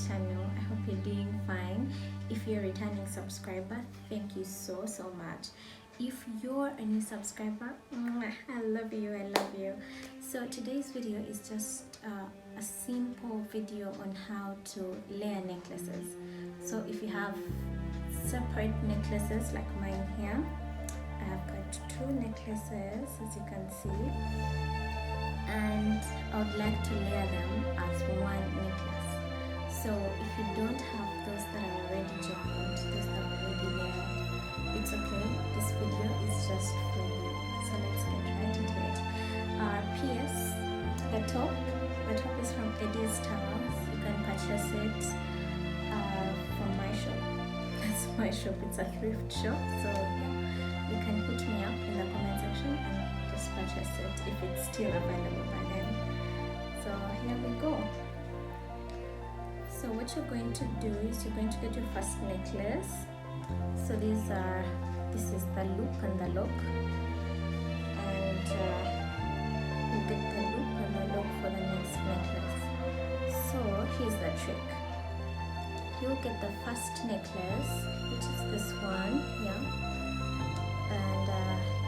channel. I hope you're doing fine. If you're a returning subscriber, thank you so much. If you're a new subscriber, I love you, I love you. So today's video is just a simple video on how to layer necklaces. So if you have separate necklaces like mine here, I have got 2 necklaces, as you can see, and I would like to layer them as one necklace. So if you don't have those that are already joined, those that are already layered, it's okay. This video is just for you. So let's get right into it. PS, the top is from Eddie's Towels. You can purchase it from my shop. That's my shop. It's a thrift shop. So yeah, you can hit me up in the comment section and just purchase it if it's still available by then. So here we go. So what you're going to do is you're going to get your first necklace. So this is the loop and the lock, and you get the loop and the lock for the next necklace. So here's the trick. You'll get the first necklace, which is this one, and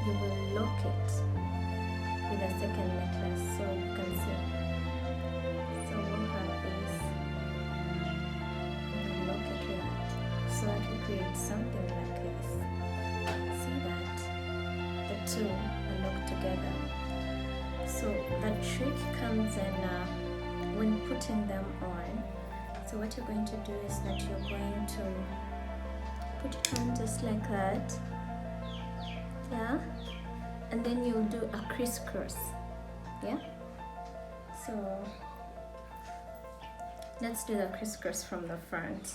you will lock it with the second necklace, so you can see. So we'll have this, and we'll lock it with that, so that we create something like this. See that? The two are locked together. So the trick comes in when putting them on. So what you're going to do is that you're going to put it on just like that, and then you'll do a crisscross, So let's do the crisscross from the front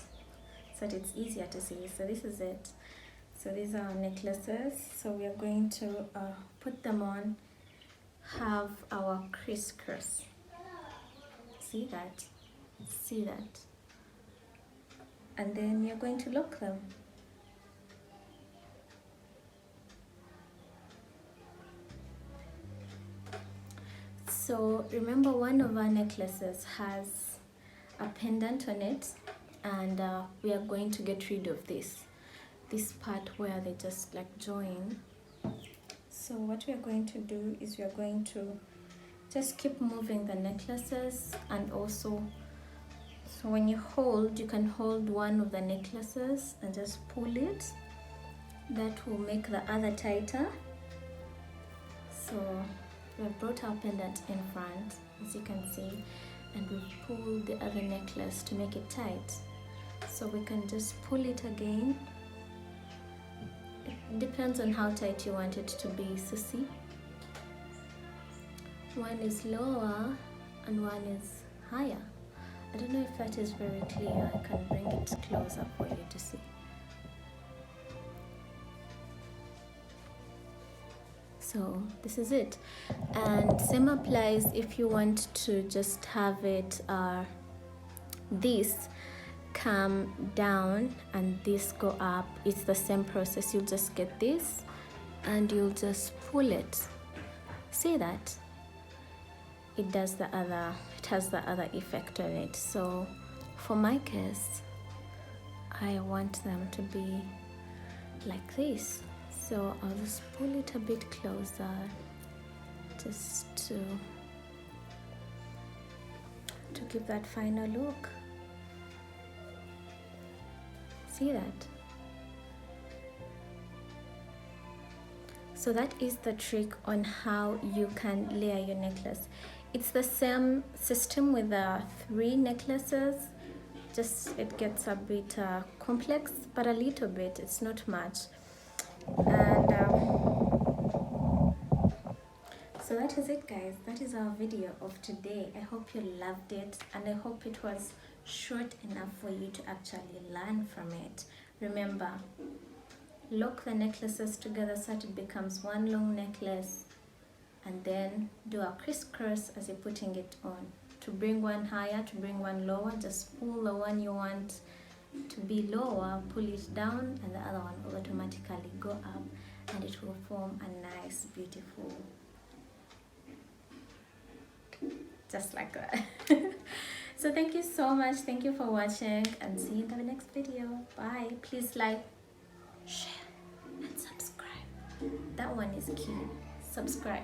so that it's easier to see. So this is it. So these are our necklaces. So we are going to put them on, have our crisscross. See that? See that? And then you're going to lock them. So remember, one of our necklaces has a pendant on it, and we are going to get rid of this part where they just like join. So what we are going to do is we are going to just keep moving the necklaces, and also, so when you hold, you can hold one of the necklaces and just pull it. That will make the other tighter. So we've brought our pendant in front, as you can see, and we've pulled the other necklace to make it tight. So we can just pull it again. It depends on how tight you want it to be. So see, one is lower and one is higher. I don't know if that is very clear. I can bring it closer for you to see. So this is it, and same applies if you want to just have it this come down and this go up. It's the same process. You'll just get this and you'll just pull it. See that? It does the other, it has the other effect on it. So for my case, I want them to be like this. So I'll just pull it a bit closer, just to give that final look. See that? So that is the trick on how you can layer your necklace. It's the same system with the 3 necklaces, just it gets a bit complex, but a little bit, it's not much. And so that is it, guys. That is our video of today. I hope you loved it, and I hope it was short enough for you to actually learn from it. Remember, lock the necklaces together so that it becomes one long necklace, and then do a crisscross as you're putting it on. To bring one higher, to bring one lower, just pull the one you want to be lower, pull it down, and the other one will automatically go up, and it will form a nice, beautiful, just like that. So thank you so much. Thank you for watching, and see you in the next video. Bye. Please like, share, and subscribe. That one is key. Subscribe.